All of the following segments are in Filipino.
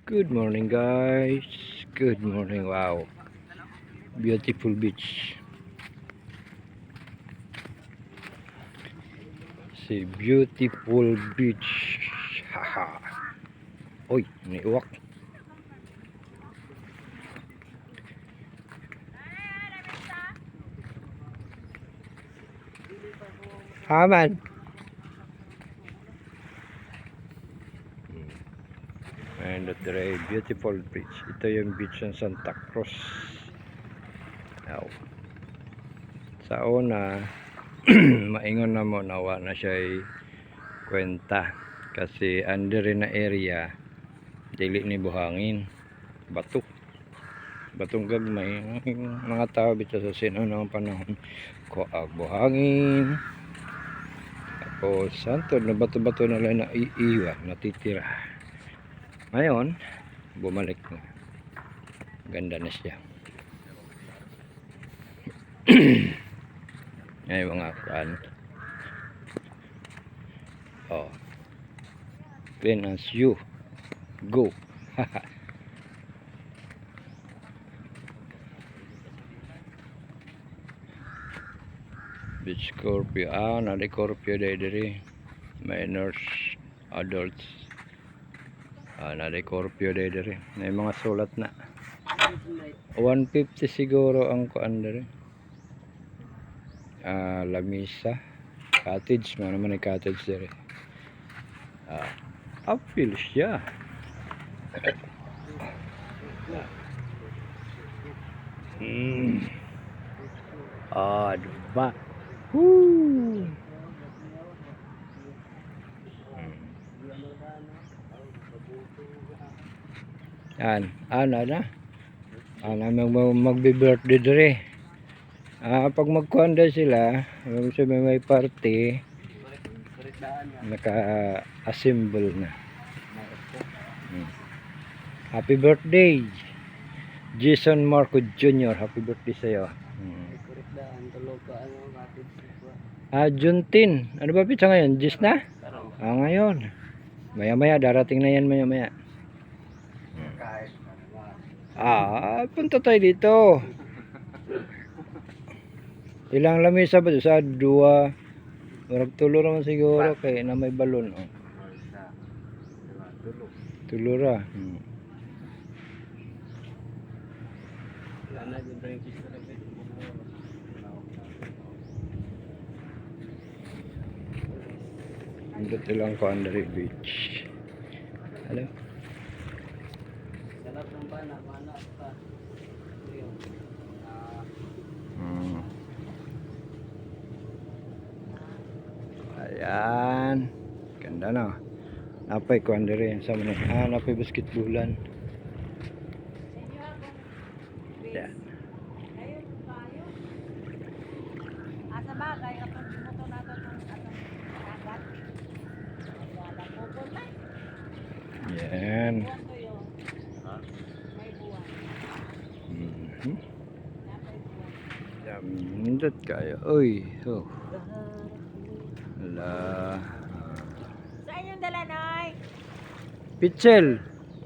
Good morning guys. Good morning. Wow. Beautiful beach. Si beautiful beach. Haha. Oy, may uwak. Haman. And the beautiful beach. Ito yung beach ng Santa Cruz. Wow. Sa una, maingon na mo nawa na siya kwenta. Kasi under na area, dili ni buhangin. Bato. Batong gagmay. Mga tao bitaw sa sinunang panahon. Kuag buhangin. Tapos santo na bato-bato na lang na iiwan, natitira. Ngayon, bumalik na. Ganda na siya. Ngayon mga kan. Oh. Clean as you. Go. Beach Scorpio. Nadi Scorpio diri. Minors, adults. Nadi Scorpio diri. May mga sulat na. 150 siguro ang kuan diri. Lamisa. Cottage, mga naman yung cottage diri. Uphill siya. Diba? Woo! Yan, na. Magbe-birthday dire. Pag magkuanda sila, may party, naka-assemble na. Happy birthday, Jason Marco Jr. Happy birthday sa'yo. June 10. Ano ba pizza ngayon? Jis na? Ngayon. Maya-maya, darating na yan maya-maya. Punta tayo dito. Ilang lamesa ba sa 2? Marag tulo naman siguro kay na may balon. Tulo ra. Andot ilang ko under beach. Hello. Sarap ng bana pa. Ayan. Ganda na. Napay ko under yan sa mga. Napay basketballan. Yan. Yan. Yamindot kayo. Uy. Hala. Saan yung dala, Noy? Pichel.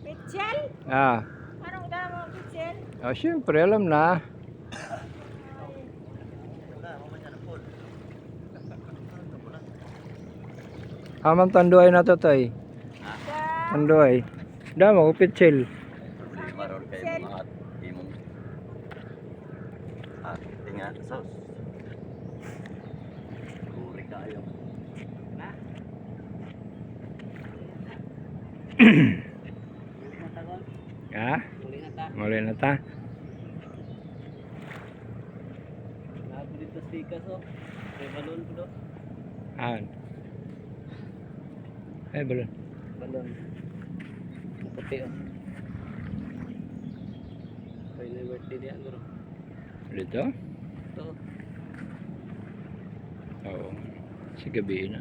Pichel? Anong dala mo, Pichel? Siyempre, alam na. Amang tanduay na to, Toy. Tanduay. Damo ko, Pichel. Pichel? Tingnan, sos. Uri kayo. Muli na ta. Dito stikas oh. May balon po do. Balon. Balon. Puti oh. Final birthday dia guro. Dito? Ito. Oo. Si gabi na.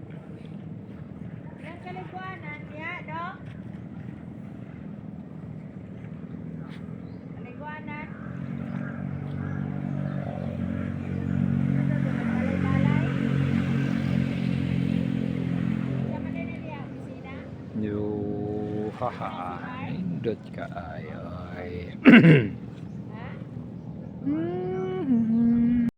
Yan kaliguanan niya, do? Kaliguanan? Balay-balay? Sa manila niya, opisina? Haha. Dot ka ay. Ha?